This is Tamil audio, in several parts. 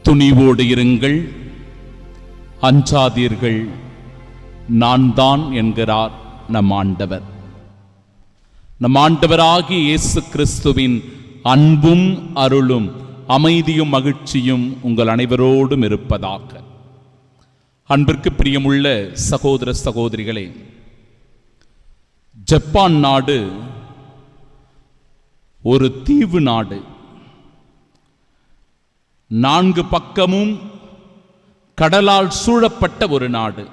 துணிவோடு இருங்கள், அஞ்சாதீர்கள், நான் தான் என்கிறார் நம் ஆண்டவர். நம் ஆண்டவராகிய இயேசு கிறிஸ்துவின் அன்பும் அருளும் அமைதியும் மகிழ்ச்சியும் உங்கள் அனைவரோடும் இருப்பதாக. அன்பிற்கு பிரியமுள்ள சகோதர சகோதரிகளே, ஜப்பான் நாடு ஒரு தீவு நாடு. 4 பக்கமும் கடலால் சூழப்பட்ட ஒரு நாடு.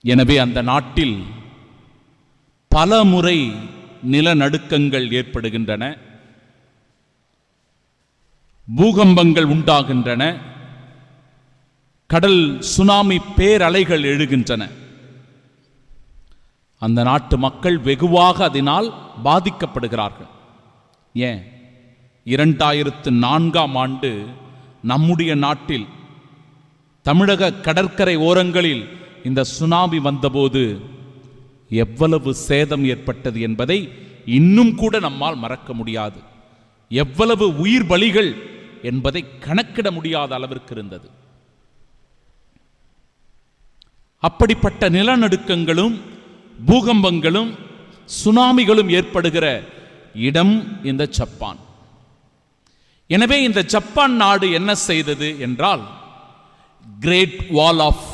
எனவே அந்த நாட்டில் பல முறை நிலநடுக்கங்கள் ஏற்படுகின்றன, பூகம்பங்கள் உண்டாகின்றன, கடல் சுனாமி பேரலைகள் எழுகின்றன. அந்த நாட்டு மக்கள் வெகுவாக அதனால் பாதிக்கப்படுகிறார்கள். ஏன், 2004ஆம் ஆண்டு நம்முடைய நாட்டில் தமிழக கடற்கரை ஓரங்களில் இந்த சுனாமி வந்தபோது எவ்வளவு சேதம் ஏற்பட்டது என்பதை இன்னும் கூட நம்மால் மறக்க முடியாது. எவ்வளவு உயிர் பலிகள் என்பதை கணக்கிட முடியாத அளவிற்கு இருந்தது. அப்படிப்பட்ட நிலநடுக்கங்களும் பூகம்பங்களும் சுனாமிகளும் ஏற்படுகிற இடம் இந்த ஜப்பான். எனவே இந்த ஜப்பான் நாடு என்ன செய்தது என்றால், கிரேட் வால் ஆஃப்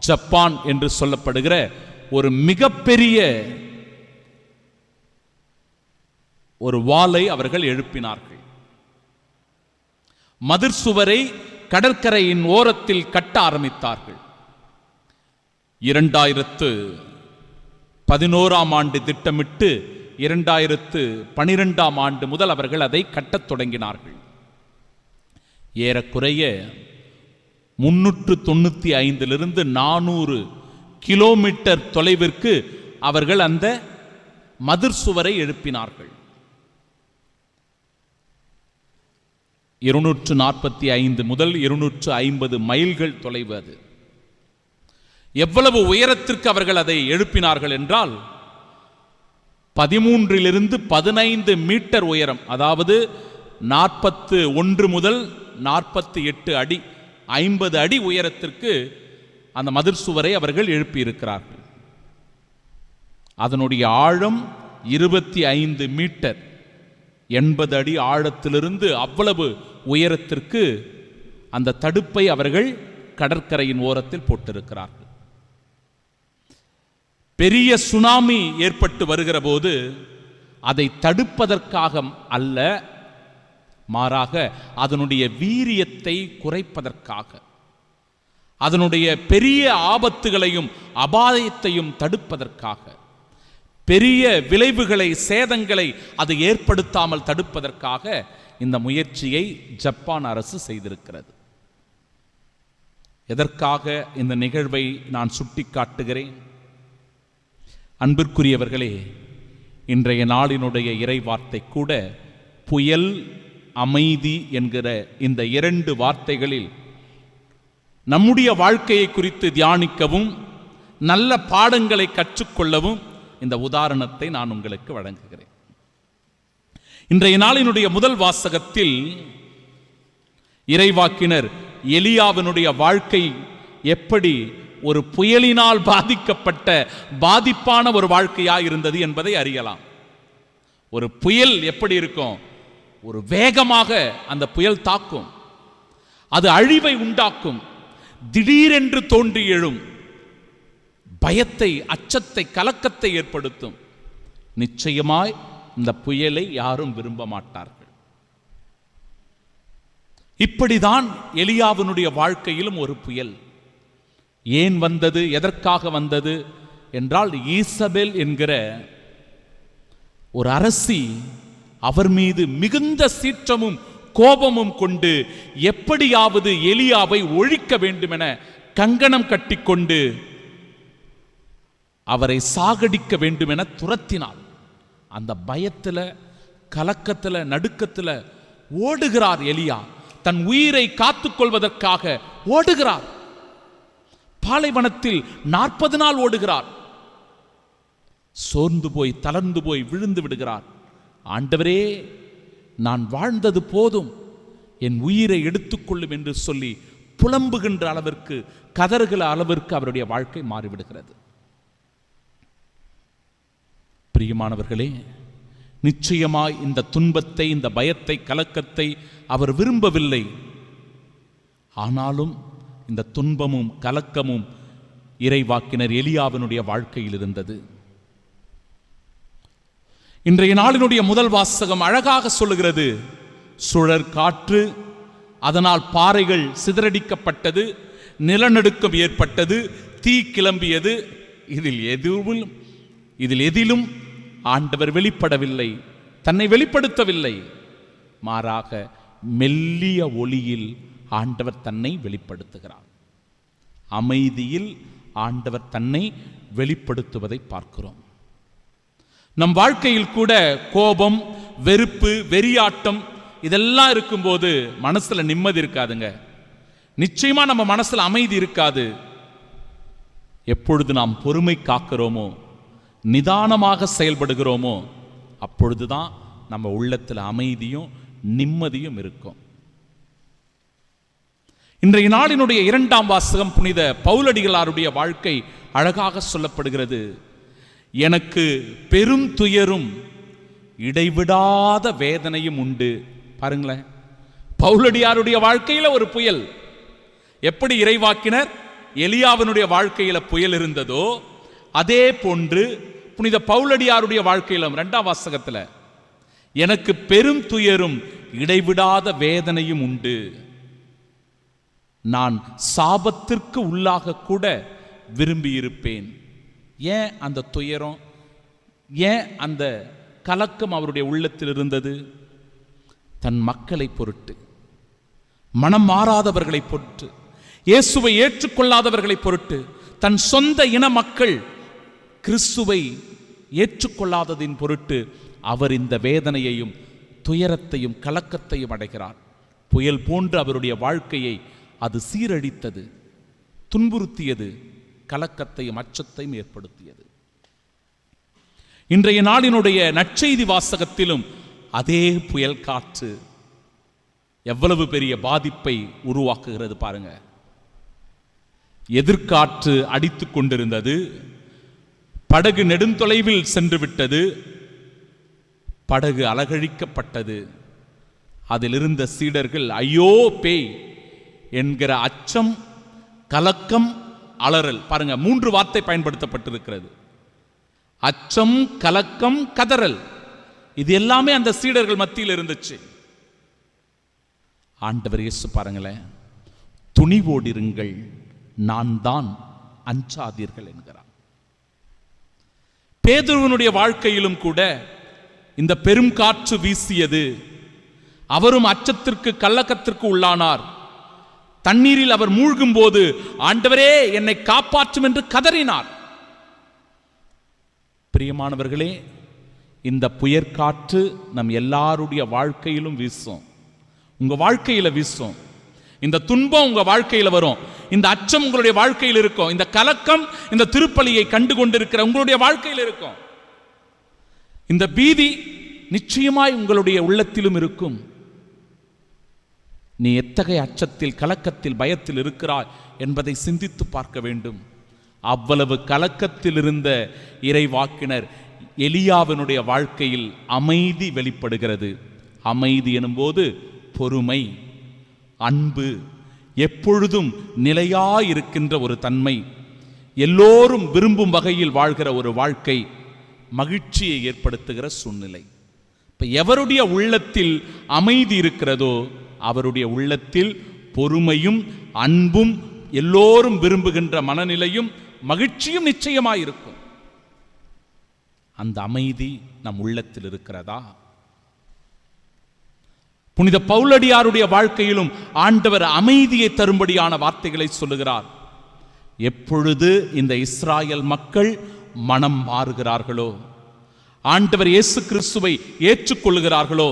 ஜப்பான் என்று சொல்லப்படுகிற ஒரு மிகப்பெரிய ஒரு வாலை அவர்கள் எழுப்பினார்கள். மதிர் சுவரை கடற்கரையின் ஓரத்தில் கட்ட ஆரம்பித்தார்கள். 2011ஆம் ஆண்டு திட்டமிட்டு 2012ஆம் ஆண்டு முதல் அவர்கள் அதை கட்டத் தொடங்கினார்கள். ஏறக்குறைய 395 400 கிலோமீட்டர் தொலைவிற்கு அவர்கள் அந்த மதிர் சுவரை எழுப்பினார்கள். 245 முதல் 250 மைல்கள் தொலைவு அது. எவ்வளவு உயரத்திற்கு அவர்கள் அதை எழுப்பினார்கள் என்றால், 13 15 மீட்டர் உயரம், அதாவது 41 முதல் 48 அடி, 50 அடி உயரத்திற்கு அந்த மதிர் சுவரை அவர்கள் எழுப்பியிருக்கிறார்கள். அதனுடைய ஆழம் 25 மீட்டர், 80 அடி ஆழத்திலிருந்து அவ்வளவு உயரத்திற்கு அந்த தடுப்பை அவர்கள் கடற்கரையின் ஓரத்தில் போட்டிருக்கிறார்கள். பெரிய சுனாமி ஏற்பட்டு வருகிற போது அதை தடுப்பதற்காக அல்ல, மாறாக அதனுடைய வீரியத்தை குறைப்பதற்காக, அதனுடைய பெரிய ஆபத்துகளையும் அபாயத்தையும் தடுப்பதற்காக, பெரிய விளைவுகளை சேதங்களை அது ஏற்படுத்தாமல் தடுப்பதற்காக இந்த முயற்சியை ஜப்பான் அரசு செய்திருக்கிறது. எதற்காக இந்த நிகழ்வை நான் சுட்டிக்காட்டுகிறேன்? அன்பிற்குரியவர்களே, இன்றைய நாளினுடைய இறைவார்த்தை கூட புயல், அமைதி என்கிற இந்த 2 வார்த்தைகளில் நம்முடைய வாழ்க்கையை குறித்து தியானிக்கவும் நல்ல பாடங்களை கற்றுக்கொள்ளவும் இந்த உதாரணத்தை நான் உங்களுக்கு வழங்குகிறேன். இன்றைய நாளினுடைய முதல் வாசகத்தில் இறைவாக்கினர் எலியாவினுடைய வாழ்க்கை எப்படி ஒரு புயலினால் பாதிக்கப்பட்ட பாதிப்பான ஒரு வாழ்க்கையாக இருந்தது என்பதை அறியலாம். ஒரு புயல் எப்படி இருக்கும்? ஒரு வேகமாக அந்த புயல் தாக்கும், அது அழிவை உண்டாக்கும், திடீரென்று தோன்றி எழும், பயத்தை, அச்சத்தை, கலக்கத்தை ஏற்படுத்தும். நிச்சயமாய் இந்த புயலை யாரும் விரும்ப மாட்டார்கள். இப்படிதான் எலியாவினுடைய வாழ்க்கையிலும் ஒரு புயல். ஏன் வந்தது, எதற்காக வந்தது என்றால், ஈசபெல் என்கிற ஒரு அரசி அவர் மீது மிகுந்த சீற்றமும் கோபமும் கொண்டு எப்படியாவது எலியாவை ஒழிக்க வேண்டுமென கங்கணம் கட்டிக்கொண்டு அவரை சாகடிக்க வேண்டுமென துரத்தினாள். அந்த பயத்தில், கலக்கத்தில், நடுக்கத்தில் ஓடுகிறார் எலியா. தன் உயிரை காத்துக்கொள்வதற்காக ஓடுகிறார். பாலைவனத்தில் 40 நாள் ஓடுகிறார். சோர்ந்து போய், தளர்ந்து போய் விழுந்து விடுகிறார். ஆண்டவரே, நான் வாழ்ந்தது போதும், என் உயிரை எடுத்துக்கொள்ளும் என்று சொல்லி புலம்புகின்ற அளவிற்கு, கதறுகிற அளவிற்கு அவருடைய வாழ்க்கை மாறிவிடுகிறது. பிரியமானவர்களே, நிச்சயமாய் இந்த துன்பத்தை, இந்த பயத்தை, கலக்கத்தை அவர் விரும்பவில்லை. ஆனாலும் இந்த துன்பமும் கலக்கமும் இறைவாக்கினர் எலியாவினுடைய வாழ்க்கையில் இருந்தது. இன்றைய நாளினுடைய முதல் வாசகம் அழகாக சொல்லுகிறது. சுழற் காற்று, அதனால் பாறைகள் சிதறடிக்கப்பட்டது, நிலநடுக்கம் ஏற்பட்டது, தீ கிளம்பியது. இதில் எதிலும் ஆண்டவர் வெளிப்படவில்லை, தன்னை வெளிப்படுத்தவில்லை. மாறாக மெல்லிய ஒளியில் ஆண்டவர் தன்னை வெளிப்படுத்துகிறார். அமைதியில் ஆண்டவர் தன்னை வெளிப்படுத்துவதை பார்க்கிறோம். நம் வாழ்க்கையில் கூட கோபம், வெறுப்பு, வெறியாட்டம் இதெல்லாம் இருக்கும்போது மனசுல நிம்மதி இருக்காதுங்க. நிச்சயமா நம்ம மனசுல அமைதி இருக்காது. எப்பொழுது நாம் பொறுமை காக்கிறோமோ, நிதானமாக செயல்படுகிறோமோ, அப்பொழுதுதான் நம்ம உள்ளத்தில் அமைதியும் நிம்மதியும் இருக்கும். இன்றைய நாளினுடைய இரண்டாம் வாசகம் புனித பவுலடிகளாருடைய வாழ்க்கை அழகாக சொல்லப்படுகிறது. எனக்கு பெரும் துயரும் இடைவிடாத வேதனையும் உண்டு. பாருங்களேன், பவுலடியாருடைய வாழ்க்கையில ஒரு புயல். எப்படி இறைவாக்கினர் எலியாவினுடைய வாழ்க்கையில புயல் இருந்ததோ அதே போன்று புனித பவுலடியாருடைய வாழ்க்கையிலும் இரண்டாம் வாசகத்துல எனக்கு பெரும் துயரும் இடைவிடாத வேதனையும் உண்டு. நான் சாபத்திற்கு உள்ளாக கூட விரும்பியிருப்பேன். ஏன் அந்த துயரம், ஏன் அந்த கலக்கம் அவருடைய உள்ளத்தில் இருந்தது? தன் மக்களை பொருட்டு, மனம் மாறாதவர்களை பொருட்டு, இயேசுவை ஏற்றுக்கொள்ளாதவர்களை பொருட்டு, தன் சொந்த இன மக்கள் கிறிஸ்துவை ஏற்றுக்கொள்ளாததின் பொருட்டு அவர் இந்த வேதனையையும் துயரத்தையும் கலக்கத்தையும் அடைகிறார். புயல் போன்று அவருடைய வாழ்க்கையை அது சீரழித்தது, துன்புறுத்தியது, கலக்கத்தையும் அச்சத்தையும் ஏற்படுத்தியது. இன்றைய நாளினுடைய நற்செய்தி வாசகத்திலும் அதே புயல் காற்று எவ்வளவு பெரிய பாதிப்பை உருவாக்குகிறது பாருங்க. எதிர்காற்று அடித்துக் கொண்டிருந்தது, படகு நெடுந்தொலைவில் சென்று விட்டது, படகு அலகழிக்கப்பட்டது. அதில் இருந்த சீடர்கள் ஐயோ பேய் என்கிற அச்சம், கலக்கம், அலறல். பாருங்க, 3 வார்த்தை பயன்படுத்தப்பட்டிருக்கிறது. அச்சம், கலக்கம், கதறல். இது எல்லாமே அந்த சீடர்கள் மத்தியில் இருந்துச்சு. ஆண்டவர் இயேசு பாருங்களேன், துணிவோடிருங்கள், நான் தான், அஞ்சாதீர்கள் என்கிறார். பேதுருவினுடைய வாழ்க்கையிலும் கூட இந்த பெரும் காற்று வீசியது. அவரும் அச்சத்திற்கு, கலக்கத்திற்கு உள்ளானார். தண்ணீரில் அவர் மூழ்கும் போது ஆண்டவரே என்னை காப்பாற்றும் என்று கதறினார். பிரியமானவர்களே, இந்த புயற்காற்று நம் எல்லாருடைய வாழ்க்கையிலும் வீசும். உங்க வாழ்க்கையில வீசும். இந்த துன்பம் உங்க வாழ்க்கையில வரும். இந்த அச்சம் உங்களுடைய வாழ்க்கையில் இருக்கும். இந்த கலக்கம், இந்த திருப்பலியை கண்டு கொண்டிருக்கிற உங்களுடைய வாழ்க்கையில் இருக்கும். இந்த பீதி நிச்சயமாய் உங்களுடைய உள்ளத்திலும் இருக்கும். நீ எத்தகைய அச்சத்தில், கலக்கத்தில், பயத்தில் இருக்கிறாய் என்பதை சிந்தித்து பார்க்க வேண்டும். அவ்வளவு கலக்கத்தில் இருந்த இறைவாக்கினர் எலியாவினுடைய வாழ்க்கையில் அமைதி வெளிப்படுகிறது. அமைதி எனும்போது பொறுமை, அன்பு, எப்பொழுதும் நிலையாயிருக்கின்ற ஒரு தன்மை, எல்லோரும் விரும்பும் வகையில் வாழ்கிற ஒரு வாழ்க்கை, மகிழ்ச்சியை ஏற்படுத்துகிற சூழ்நிலை. இப்ப எவருடைய உள்ளத்தில் அமைதி இருக்கிறதோ அவருடைய உள்ளத்தில் பொறுமையும், அன்பும், எல்லோரும் விரும்புகின்ற மனநிலையும், மகிழ்ச்சியும் நிச்சயமாயிருக்கும். அந்த அமைதி நம் உள்ளத்தில் இருக்கிறதா? புனித பவுலடியாருடைய வாழ்க்கையிலும் ஆண்டவர் அமைதியை தரும்படியான வார்த்தைகளை சொல்லுகிறார். எப்பொழுது இந்த இஸ்ராயல் மக்கள் மனம் மாறுகிறார்களோ, ஆண்டவர் இயேசு கிறிஸ்துவை ஏற்றுக்கொள்கிறார்களோ,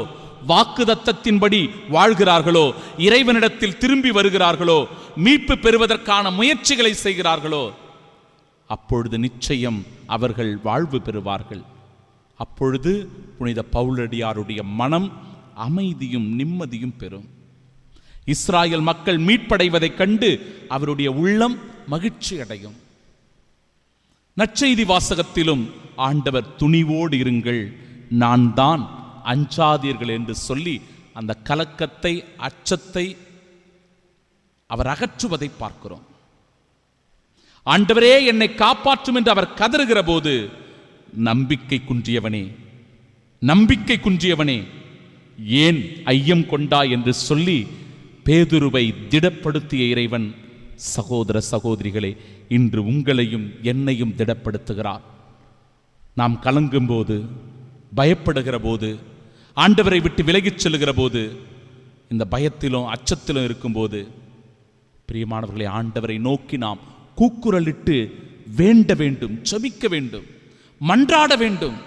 வாக்குதத்தத்தின்படி வாழ்கிறார்களோ, இறைவனிடத்தில் திரும்பி வருகிறார்களோ, மீட்பு பெறுவதற்கான முயற்சிகளை செய்கிறார்களோ, அப்பொழுது நிச்சயம் அவர்கள் வாழ்வு பெறுவார்கள். அப்பொழுது புனித பவுலடியாருடைய மனம் அமைதியும் நிம்மதியும் பெறும். இஸ்ராயல் மக்கள் மீட்படைவதைக் கண்டு அவருடைய உள்ளம் மகிழ்ச்சி அடையும். நற்செய்தி வாசகத்திலும் ஆண்டவர் துணிவோடு இருங்கள், நான் தான், அஞ்சாதீர்கள் என்று சொல்லி அந்த கலக்கத்தை, அச்சத்தை அவர் அகற்றுவதை பார்க்கிறோம். ஆண்டவரே என்னை காப்பாற்றும் என்று அவர் கதறுகிற போது, நம்பிக்கை குன்றியவனே, நம்பிக்கை குன்றியவனே, ஏன் ஐயம் கொண்டா என்று சொல்லி பேதுருவை திடப்படுத்திய இறைவன் சகோதர சகோதரிகளே, இன்று உங்களையும் என்னையும் திடப்படுத்துகிறார். நாம் கலங்கும் போது, பயப்படுகிற போது, ஆண்டவரை விட்டு விலகிச் செல்லுகிற போது, இந்த பயத்திலும் அச்சத்திலும் இருக்கும்போது, பிரியமானவர்களை, ஆண்டவரை நோக்கி நாம் கூக்குரலிட்டு வேண்ட வேண்டும், ஜெபிக்க வேண்டும், மன்றாட வேண்டும்.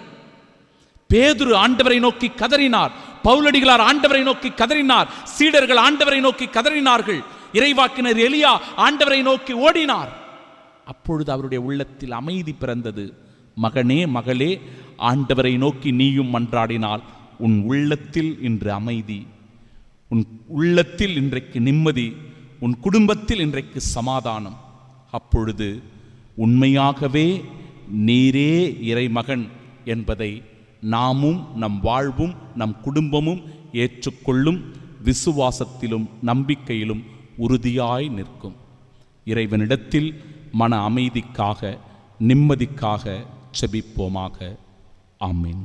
பேதுரு ஆண்டவரை நோக்கி கதறினார், பவுலடிகளார் ஆண்டவரை நோக்கி கதறினார், சீடர்கள் ஆண்டவரை நோக்கி கதறினார்கள், இறைவாக்கினர் எலியா ஆண்டவரை நோக்கி ஓடினார். அப்பொழுது அவருடைய உள்ளத்தில் அமைதி பிறந்தது. மகனே, மகளே, ஆண்டவரை நோக்கி நீயும் மன்றாடினால் உன் உள்ளத்தில் இன்று அமைதி, உன் உள்ளத்தில் இன்றைக்கு நிம்மதி, உன் குடும்பத்தில் இன்றைக்கு சமாதானம். அப்பொழுது உண்மையாகவே நீரே இறைமகன் என்பதை நாமும் நம் வாழ்வும் நம் குடும்பமும் ஏற்றுக்கொள்ளும், விசுவாசத்திலும் நம்பிக்கையிலும் உறுதியாய் நிற்கும். இறைவனிடத்தில் மன அமைதிக்காக, நிம்மதிக்காக செபிப்போமாக. ஆமென்.